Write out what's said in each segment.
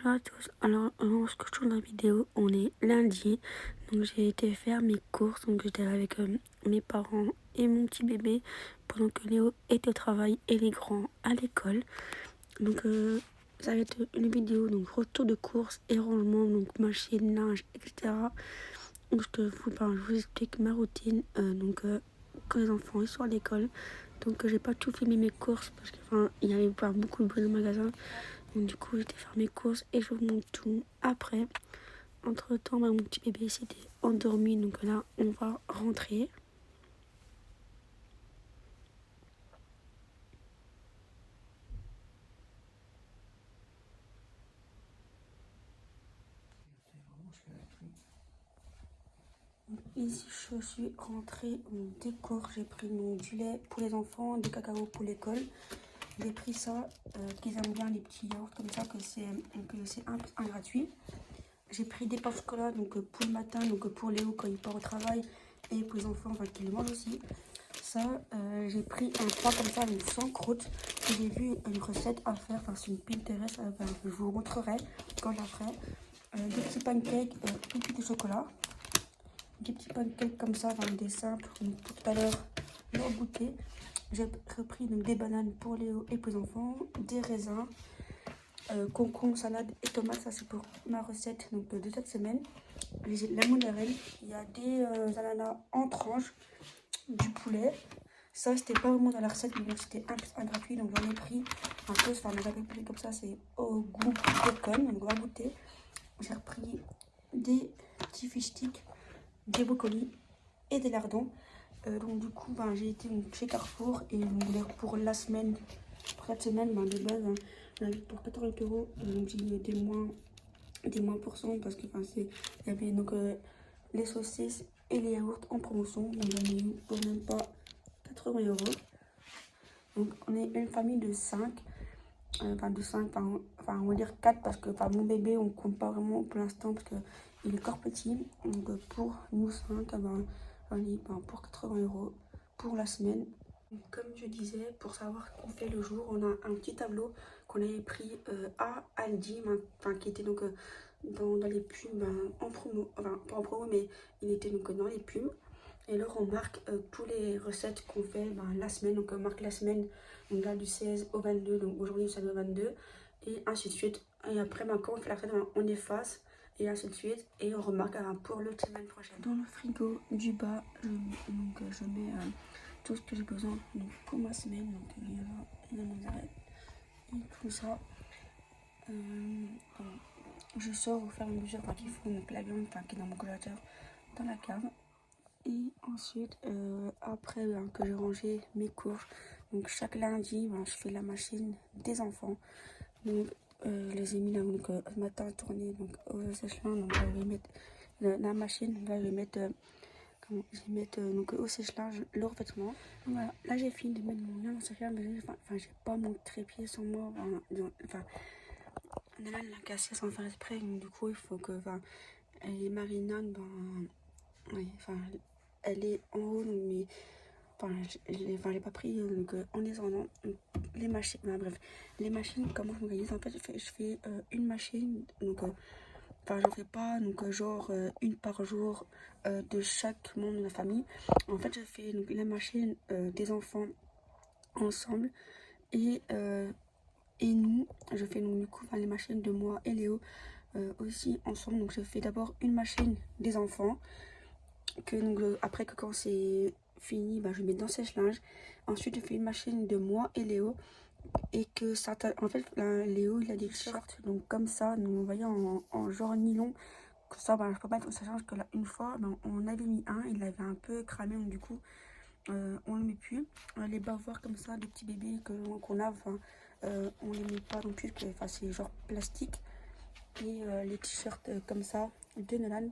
Bonjour à tous, alors on se couche dans la vidéo, on est lundi, donc j'ai été faire mes courses, donc j'étais avec mes parents et mon petit bébé pendant que Léo était au travail et les grands à l'école. Donc ça va être une vidéo, donc retour de courses et rangement, donc machine, linge, etc. Donc je vous explique ma routine, quand les enfants ils sont à l'école, donc j'ai pas tout filmé mes courses parce qu'il y avait pas beaucoup de bruit dans le magasin. Donc du coup, j'étais faire mes courses et je vous montre tout après. Entre temps, mon petit bébé s'était endormi. Donc là, on va rentrer. Ici, je suis rentrée des courses. J'ai pris du lait pour les enfants, du cacao pour l'école. J'ai pris ça, qu'ils aiment bien les petits yaourts comme ça, que c'est un gratuit. J'ai pris des pains au chocolat donc, pour le matin, donc pour Léo quand il part au travail et pour les enfants qui le mangent aussi. Ça, j'ai pris un plat comme ça avec sans croûte. J'ai vu une recette à faire, sur une Pinterest, je vous montrerai quand je la ferai. Des petits pancakes pépites de chocolat. Des petits pancakes comme ça, des simples, pour tout à l'heure, leur goûter. J'ai repris des bananes pour Léo et pour les enfants, des raisins, concombre, salade et tomates. Ça, c'est pour ma recette de cette semaine. J'ai la mozzarella, il y a des ananas en tranches, du poulet. Ça, c'était pas vraiment dans la recette, mais c'était un gratuit, donc j'en ai pris un peu, on a calculé comme ça, c'est au goût bacon, donc on va goûter. J'ai repris des petits fish sticks, des brocolis et des lardons. Donc du coup, j'ai été chez Carrefour et pour la semaine, pour cette semaine, de base, j'en avais pour 80 euros, donc j'ai eu des moins pourcents parce que il y avait les saucisses et les yaourts en promotion, donc j'en ai eu pour même pas 80 euros. Donc on est une famille de 5, de 5, on va dire 4 parce que mon bébé on compte pas vraiment pour l'instant parce qu'il est encore petit. Donc pour nous 5, j'en ai pour 80 euros pour la semaine. Comme je disais, pour savoir qu'on fait le jour, on a un petit tableau qu'on avait pris à Aldi, qui était dans les pubs en promo, pas en promo, mais il était dans les pubs. Et là, on marque toutes les recettes qu'on fait la semaine. Donc, on marque la semaine, donc là, du 16 au 22. Donc, aujourd'hui, du 16 au 22. Et ainsi de suite. Et après, quand on fait la recette, on efface. Et ainsi de suite. Et on remarque pour l'autre semaine prochaine. Dans le frigo du bas, je mets tout ce que j'ai besoin pour ma semaine. Donc, il y a la mozzarella et tout ça. Je sors au fur et à mesure qu'il faut la viande qui est dans mon congélateur dans la cave. Et ensuite, après que j'ai rangé mes courses, donc chaque lundi, je fais la machine des enfants. Donc, les ai mis là, ce matin à tourner au sèche-linge. Donc, je vais mettre la machine, là, je vais mettre, au sèche-linge leurs vêtements. Donc, voilà, là, j'ai fini de mettre mon lien dans sèche-linge, mais j'ai pas mon trépied sur moi. Nana l'a cassé sans faire exprès, donc du coup, il faut que, les marinades, elle est en haut, mais je l'ai pas pris en descendant. Les machines, bref, les machines, comment je m'organise? En fait, je fais une machine, j'en fais pas, genre une par jour de chaque membre de la famille. En fait, je fais la machine des enfants ensemble et nous, je fais les machines de moi et Léo aussi ensemble. Donc, je fais d'abord une machine des enfants après que quand c'est fini, je mets dans sèche-linge. Ensuite, je fais une machine de moi et Léo. Et que certains. En fait, là, Léo, il a des t-shirts. Donc, comme ça, nous, on voyait en genre nylon. Comme ça, je peux pas être au sèche-linge que là, une fois, on avait mis un. Il avait un peu cramé. Donc, du coup, on le met plus. Les bavoirs comme ça, des petits bébés qu'on a, on les met pas non plus. C'est genre plastique. Et les t-shirts comme ça, de Nolan,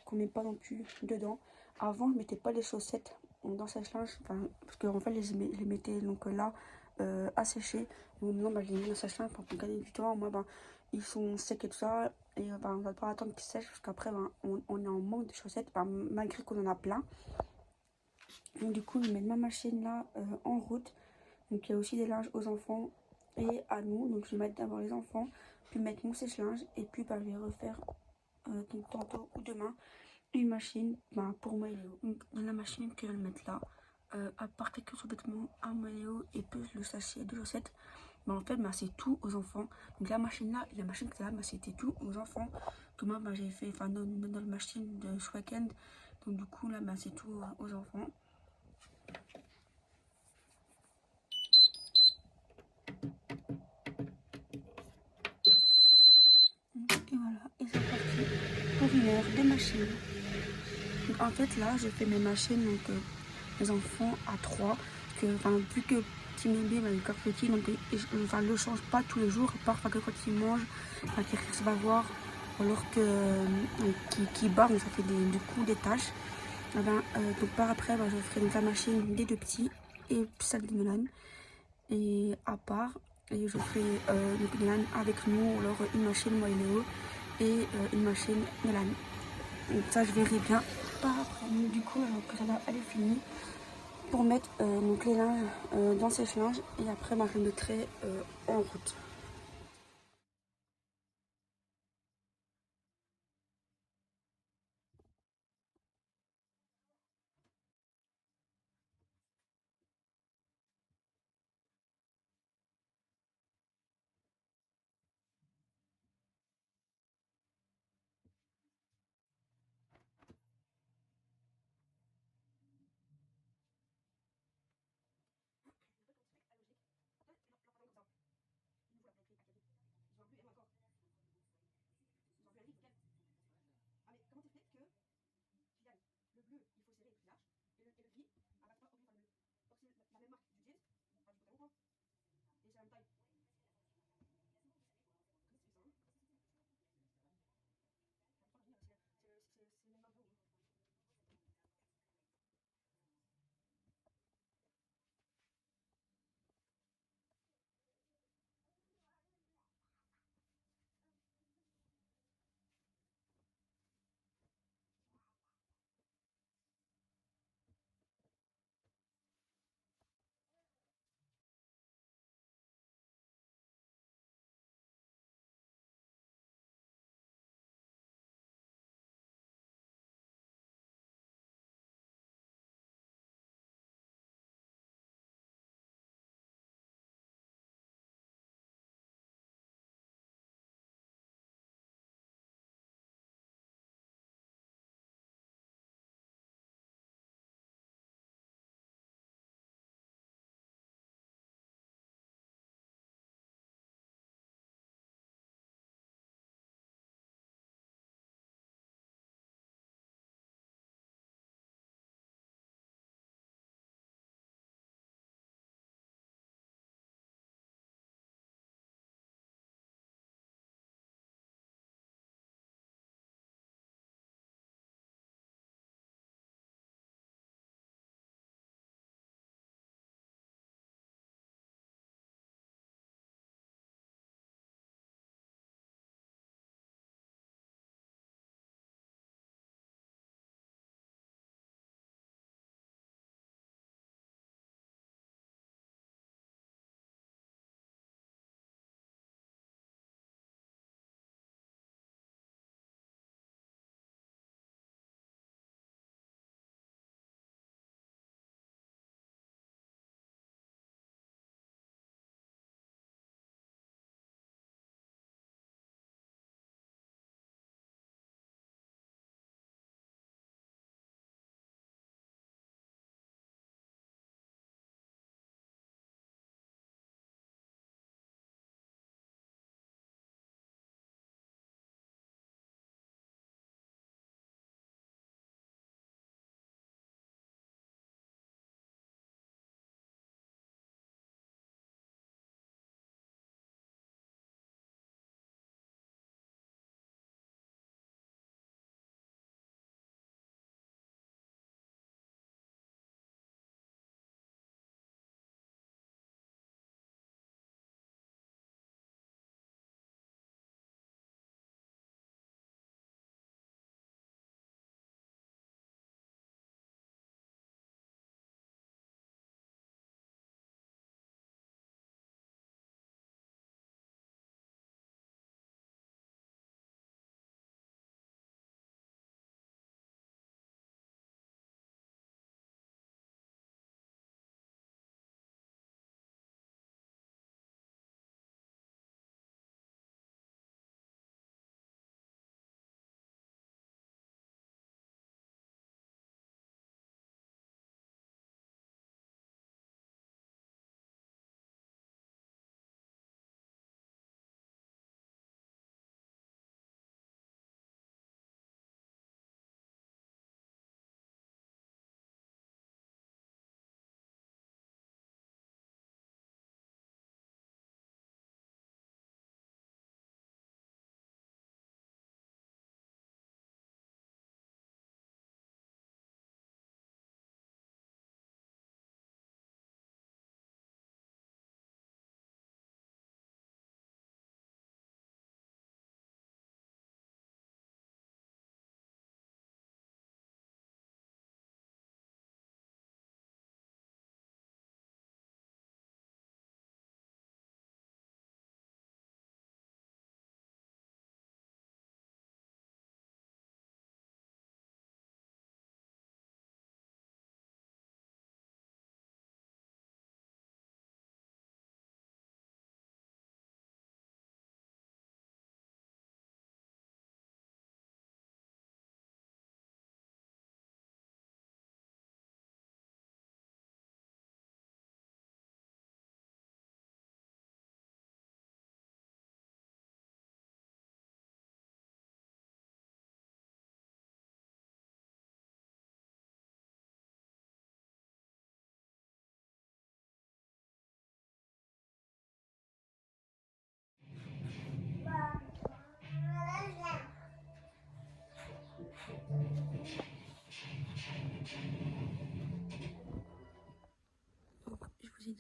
qu'on met pas non plus dedans. Avant, je mettais pas les chaussettes dans sèche-linge, parce qu'en fait, je les mettais là à sécher. Donc maintenant, je les mets dans sèche-linge pour gagner du temps. Moi, ils sont secs et tout ça. Et on va pas attendre qu'ils sèchent, parce qu'après, on est en manque de chaussettes, malgré qu'on en a plein. Donc du coup, je mets ma machine là en route. Donc il y a aussi des linges aux enfants et à nous. Donc je vais mettre d'abord les enfants. puis mettre mon sèche-linge et puis bah, je vais refaire donc tantôt ou demain une machine bah, pour moi Léo. Donc dans la machine que je vais le mettre là, à part quelques sous-vêtements à moi Léo et plus le sachet de chaussettes, bah, en fait bah, c'est tout aux enfants. Donc la machine là, la machine que c'est là, bah, c'était tout aux enfants. Que moi bah, j'ai fait enfin dans la machine de ce week-end. Donc du coup là bah, c'est tout aux enfants. Et voilà, et c'est parti pour une heure de machine. Donc, en fait, là, j'ai fait mes machines, donc les enfants à 3. Vu que petit bébé, bah, il est encore petit, donc je le change pas tous les jours, à part que quand il mange, qu'il se va voir, ou alors qu'il bat, donc ça fait du coup des tâches. Donc par après, bah, je ferai donc la machine des deux petits et celle de Milan. Et à part, et je ferai donc Milan avec nous, ou alors une machine moi et Léo, et une machine Milan. Donc ça, je verrai bien par après. Donc, du coup, que ça va aller finir pour mettre donc les linges dans sèche-linge et après, bah, je le mettrai en route.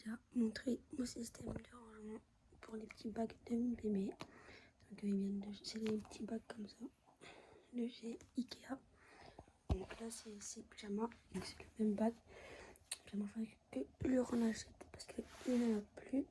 déjà montré mon système de rangement pour les petits bacs de mon bébé. Donc c'est des petits bacs comme ça de chez Ikea. Donc là c'est ses pyjamas, donc c'est le même bac. J'aimerais fallu que le en achète parce qu'il n'en a plus.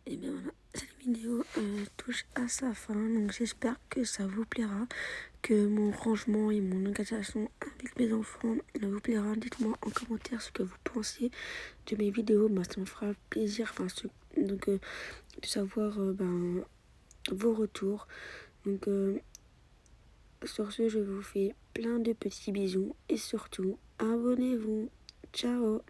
Et bien voilà, cette vidéo touche à sa fin, donc j'espère que ça vous plaira, que mon rangement et mon organisation avec mes enfants vous plaira. Dites-moi en commentaire ce que vous pensez de mes vidéos, ça me fera plaisir de savoir vos retours. Donc sur ce, je vous fais plein de petits bisous et surtout, abonnez-vous. Ciao!